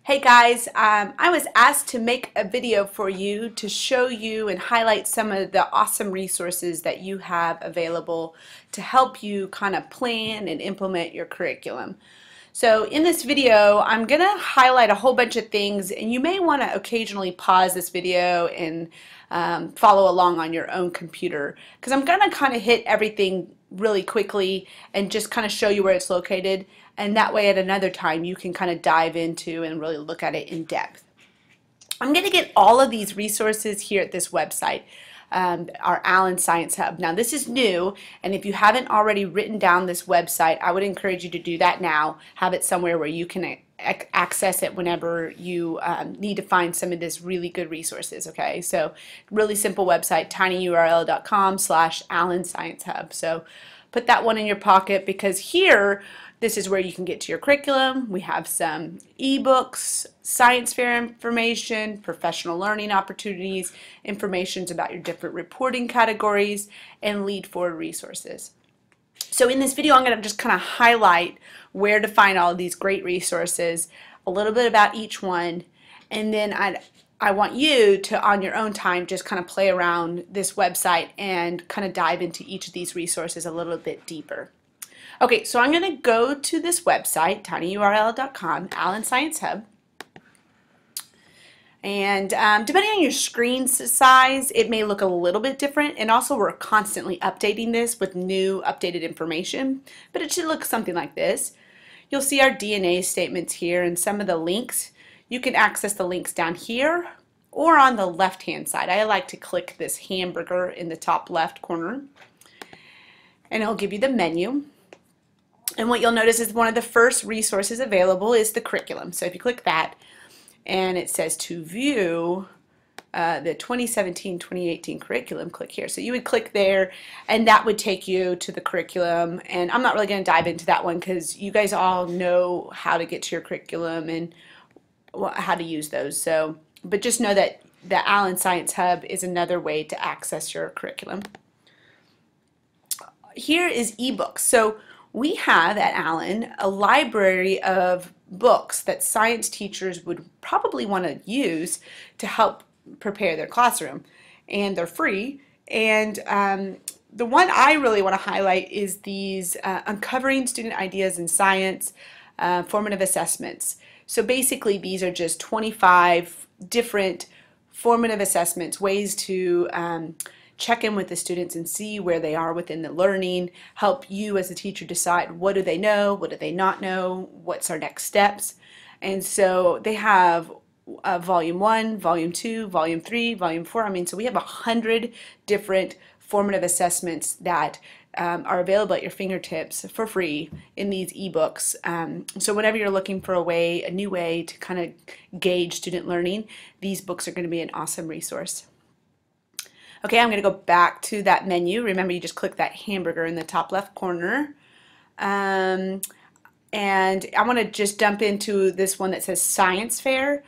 Hey guys, I was asked to make a video for you to show you and highlight some of the awesome resources that you have available to help you kind of plan and implement your curriculum. So in this video, I'm going to highlight a whole bunch of things, and you may want to occasionally pause this video and follow along on your own computer, because I'm going to kind of hit everything really quickly and just kind of show you where it's located, and that way at another time you can kind of dive into and really look at it in depth. I'm going to get all of these resources here at this website, our Allen Science Hub. Now this is new, and if you haven't already written down this website, I would encourage you to do that now. Have it somewhere where you can access it whenever you need to find some of this really good resources. Okay, so really simple website, tinyurl.com/Allen Science Hub. So put that one in your pocket, because here this is where you can get to your curriculum. We have some ebooks, science fair information, professional learning opportunities, information about your different reporting categories, and lead forward resources. So in this video, I'm going to just kind of highlight where to find all of these great resources, a little bit about each one, and then I want you to, on your own time, just kind of play around this website and kind of dive into each of these resources a little bit deeper. Okay, so I'm going to go to this website, tinyurl.com, Allen Science Hub. And depending on your screen size, it may look a little bit different. And also, we're constantly updating this with new updated information. But it should look something like this. You'll see our DNA statements here and some of the links. You can access the links down here or on the left-hand side. I like to click this hamburger in the top left corner, and it'll give you the menu. And what you'll notice is one of the first resources available is the curriculum. So if you click that, and it says to view the 2017-2018 curriculum, click here. So you would click there, and that would take you to the curriculum. And I'm not really going to dive into that one, because you guys all know how to get to your curriculum and how to use those. So, but just know that the Allen Science Hub is another way to access your curriculum. Here is ebooks. So we have at Allen a library of books that science teachers would probably want to use to help prepare their classroom, and they're free. And the one I really want to highlight is these Uncovering Student Ideas in Science formative assessments. So basically these are just 25 different formative assessments, ways to check in with the students and see where they are within the learning, help you as a teacher decide what do they know, what do they not know, what's our next steps. And so they have volume 1, volume 2, volume 3, volume 4. I mean, so we have 100 different formative assessments that are available at your fingertips for free in these ebooks. So whenever you're looking for a new way to kind of gauge student learning, these books are going to be an awesome resource. Okay, I'm going to go back to that menu. Remember, you just click that hamburger in the top left corner. And I want to just jump into this one that says Science Fair.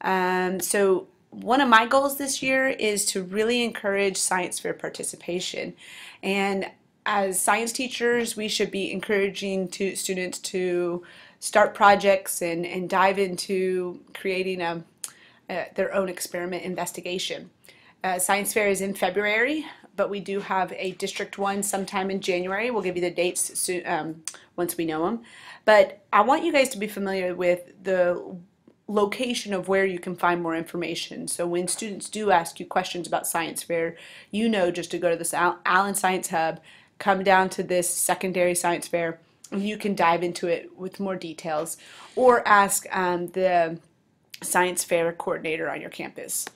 So one of my goals this year is to really encourage science fair participation. And as science teachers, we should be encouraging students to start projects and dive into creating their own experiment investigation. Science Fair is in February, but we do have a district one sometime in January. We'll give you the dates soon, once we know them. But I want you guys to be familiar with the location of where you can find more information. So when students do ask you questions about Science Fair, you know just to go to this Allen Science Hub, come down to this secondary Science Fair, and you can dive into it with more details, or ask the Science Fair coordinator on your campus.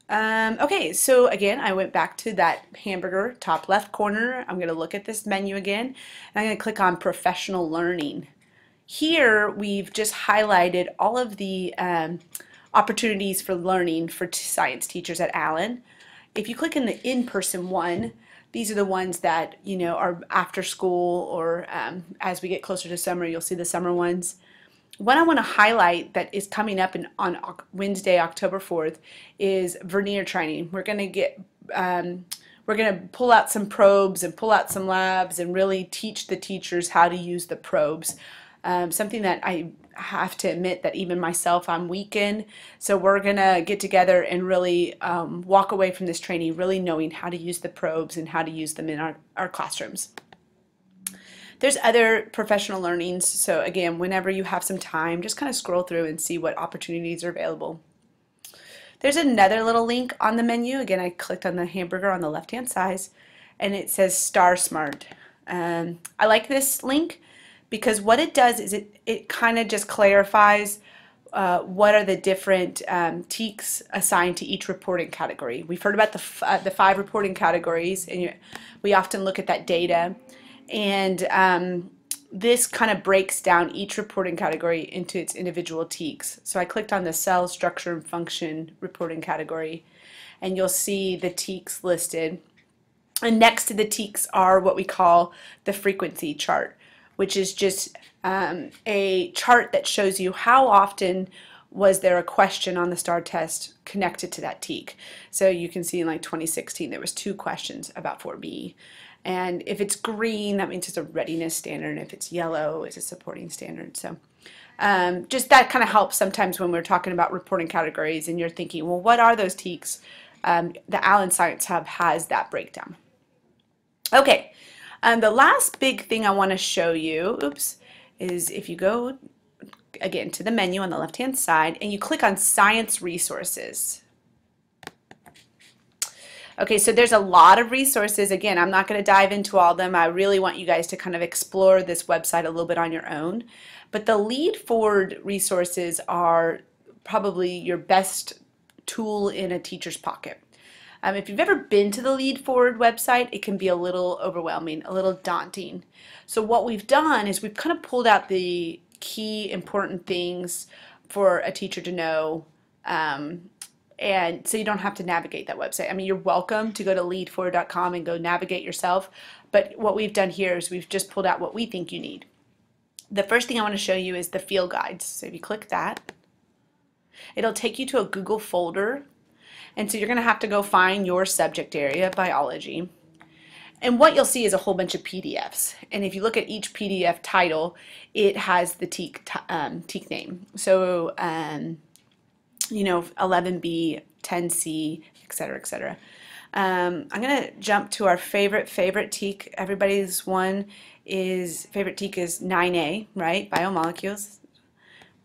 Okay, so again, I went back to that hamburger top left corner. I'm going to look at this menu again, and I'm going to click on Professional Learning. Here we've just highlighted all of the opportunities for learning for science teachers at Allen. If you click in the in-person one, these are the ones that, you know, are after school, or as we get closer to summer, you'll see the summer ones. What I want to highlight that is coming up on Wednesday, October 4th, is vernier training. We're going to pull out some probes and pull out some labs and really teach the teachers how to use the probes. Something that I have to admit that even myself, I'm weakened. So we're gonna get together and really walk away from this training really knowing how to use the probes and how to use them in our classrooms. There's other professional learnings. So again, whenever you have some time, just kind of scroll through and see what opportunities are available. There's another little link on the menu. Again, I clicked on the hamburger on the left-hand side, and it says Star Smart. I like this link because what it does is it kind of just clarifies what are the different TEKs assigned to each reporting category. We've heard about the 5 reporting categories, and we often look at that data. And this kind of breaks down each reporting category into its individual TEKs. So I clicked on the cell structure and function reporting category, and you'll see the TEKs listed. And next to the TEKs are what we call the frequency chart, which is just a chart that shows you how often was there a question on the STAR test connected to that TEK. So you can see in like 2016 there was 2 questions about 4B. And if it's green, that means it's a readiness standard, and if it's yellow, it's a supporting standard. So just that kind of helps sometimes when we're talking about reporting categories and you're thinking, well, what are those TEKs? The Allen Science Hub has that breakdown. Okay, the last big thing I want to show you, is if you go again to the menu on the left-hand side and you click on Science Resources. Okay, so there's a lot of resources. Again, I'm not going to dive into all of them. I really want you guys to kind of explore this website a little bit on your own. But the lead forward resources are probably your best tool in a teacher's pocket. If you've ever been to the Lead Forward website, it can be a little overwhelming, a little daunting. So what we've done is we've kind of pulled out the key important things for a teacher to know, and so you don't have to navigate that website. I mean, you're welcome to go to leadforward.com and go navigate yourself, but what we've done here is we've just pulled out what we think you need. The first thing I want to show you is the field guides. So if you click that, it'll take you to a Google folder. And so you're going to have to go find your subject area, biology. And what you'll see is a whole bunch of PDFs. And if you look at each PDF title, it has the TEK name. So, 11B, 10C, et cetera, et cetera. I'm going to jump to our favorite TEK. Everybody's favorite TEK is 9A, right? Biomolecules.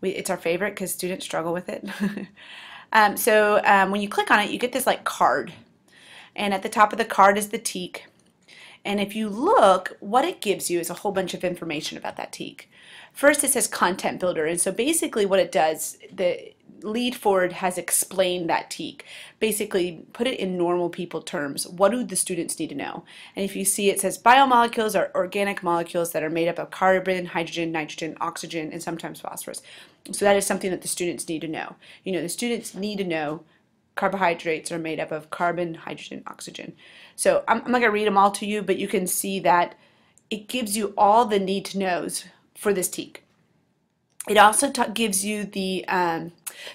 It's our favorite because students struggle with it. When you click on it, you get this like card, and at the top of the card is the TEK. And if you look, what it gives you is a whole bunch of information about that TEK. First, it says Content Builder, and so basically what it does, the Lead Forward has explained that TEK. Basically, put it in normal people terms. What do the students need to know? And if you see, it says biomolecules are organic molecules that are made up of carbon, hydrogen, nitrogen, oxygen, and sometimes phosphorus. So that is something that the students need to know. The students need to know carbohydrates are made up of carbon, hydrogen, oxygen. So I'm not going to read them all to you, but you can see that it gives you all the need to knows for this TEK. It also gives you the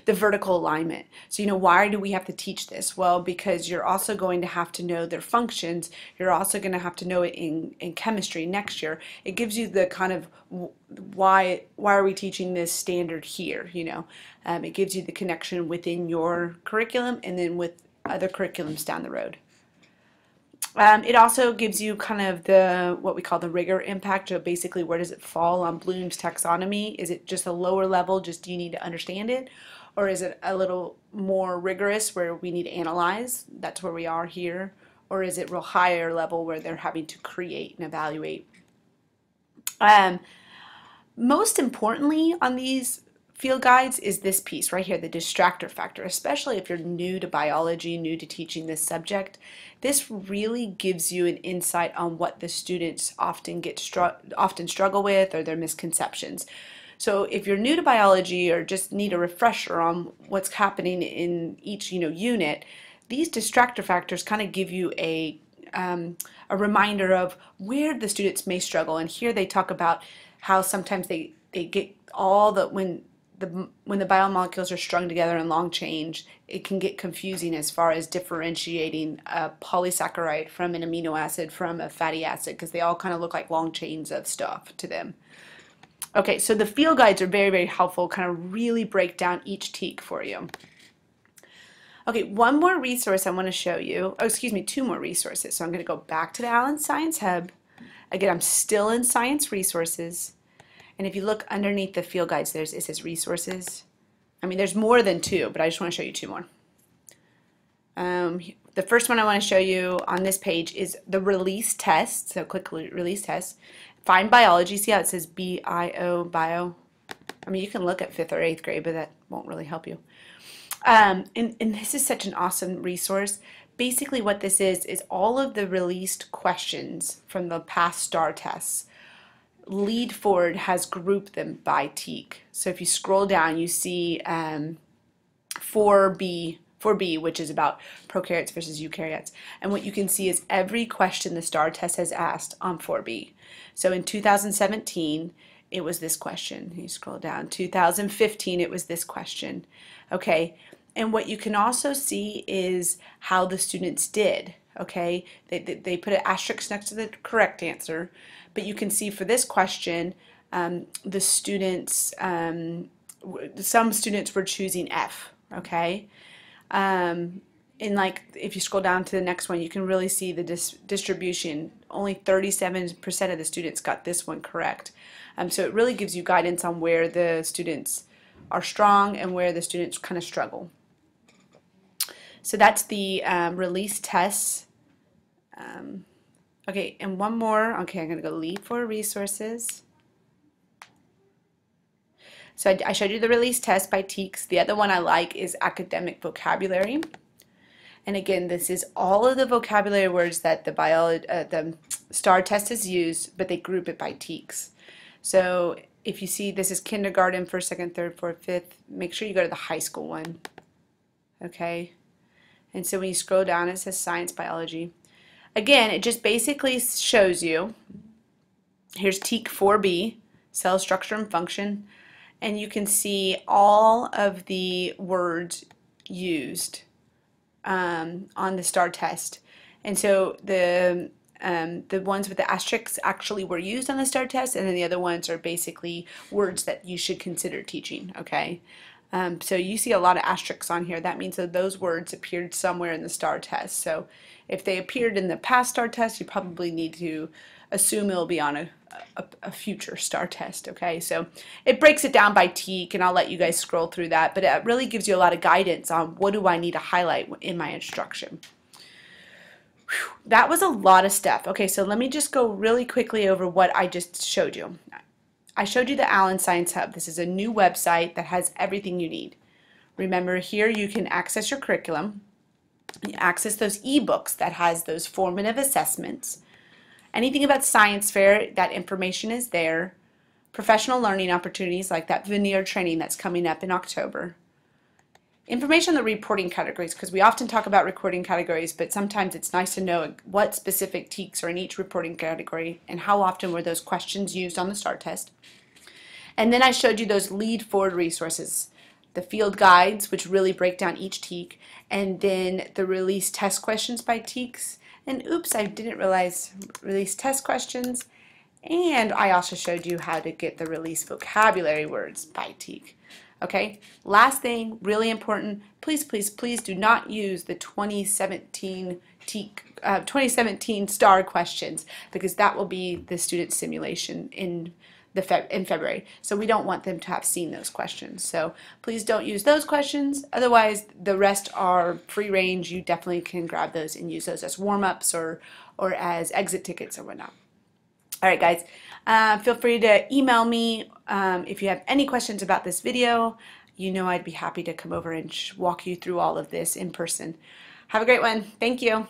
vertical alignment. So, why do we have to teach this? Well, because you're also going to have to know their functions. You're also going to have to know it in chemistry next year. It gives you the kind of why are we teaching this standard here? It gives you the connection within your curriculum and then with other curriculums down the road. It also gives you kind of what we call the rigor impact. So basically, where does it fall on Bloom's taxonomy? Is it just a lower level, just do you need to understand it? Or is it a little more rigorous where we need to analyze? That's where we are here. Or is it real higher level where they're having to create and evaluate? Most importantly on these field guides is this piece right here, the distractor factor, especially if you're new to biology, new to teaching this subject. This really gives you an insight on what the students often struggle with or their misconceptions. So if you're new to biology or just need a refresher on what's happening in each unit, these distractor factors kind of give you a reminder of where the students may struggle. And here they talk about how sometimes they get when the biomolecules are strung together in long chains, it can get confusing as far as differentiating a polysaccharide from an amino acid from a fatty acid, because they all kind of look like long chains of stuff to them. Okay, so the field guides are very, very helpful, kind of really break down each TEK for you. Okay, one more resource I want to show you. Oh, excuse me, two more resources. So I'm going to go back to the Allen Science Hub. Again, I'm still in Science Resources. And if you look underneath the field guides, it says Resources. I mean, there's more than two, but I just want to show you two more. The first one I want to show you on this page is the release test. So click release test. Find biology. See how it says B-I-O, bio? I mean, you can look at 5th or 8th grade, but that won't really help you. And this is such an awesome resource. Basically what this is all of the released questions from the past STAR tests. Lead Forward has grouped them by TEK. So if you scroll down, you see 4B, which is about prokaryotes versus eukaryotes. And what you can see is every question the STAR test has asked on 4B. So in 2017, it was this question. You scroll down. 2015, it was this question. Okay, and what you can also see is how the students did. Okay, they put an asterisk next to the correct answer, but you can see for this question, the students, some students were choosing F. Okay, and like if you scroll down to the next one, you can really see the distribution. Only 37% of the students got this one correct. So it really gives you guidance on where the students are strong and where the students kind of struggle. So that's the release tests. Okay, and one more. Okay, I'm going to go Lead for Resources. So I showed you the release test by TEKs. The other one I like is academic vocabulary. And again, this is all of the vocabulary words that the STAR test has used, but they group it by TEKs. So if you see this is kindergarten, 1st, 2nd, 3rd, 4th, 5th, make sure you go to the high school one. Okay? And so when you scroll down, it says science, biology. Again, it just basically shows you, here's TEK 4B, cell structure and function, and you can see all of the words used on the STAR test. And so the ones with the asterisks actually were used on the STAR test, and then the other ones are basically words that you should consider teaching, okay? So you see a lot of asterisks on here. That means that those words appeared somewhere in the STAR test. So if they appeared in the past STAR test, you probably need to assume it'll be on a future STAR test, okay? So it breaks it down by TEK, and I'll let you guys scroll through that, but it really gives you a lot of guidance on what do I need to highlight in my instruction. Whew, that was a lot of stuff. Okay, so let me just go really quickly over what I just showed you. I showed you the Allen Science Hub. This is a new website that has everything you need. Remember, here you can access your curriculum, you access those ebooks that has those formative assessments. Anything about science fair, that information is there. Professional learning opportunities like that veneer training that's coming up in October. Information on the reporting categories, because we often talk about reporting categories, but sometimes it's nice to know what specific TEKs are in each reporting category and how often were those questions used on the STAR test. And then I showed you those Lead Forward resources, the field guides, which really break down each TEK, and then the release test questions by TEKs. And oops, I didn't realize release test questions. And I also showed you how to get the release vocabulary words by TEK. Okay, last thing, really important, please, please, please do not use the 2017 STAR questions, because that will be the student simulation in February. So we don't want them to have seen those questions. So please don't use those questions. Otherwise, the rest are free range. You definitely can grab those and use those as warm-ups or as exit tickets or whatnot. All right, guys, feel free to email me if you have any questions about this video. You know I'd be happy to come over and walk you through all of this in person. Have a great one. Thank you.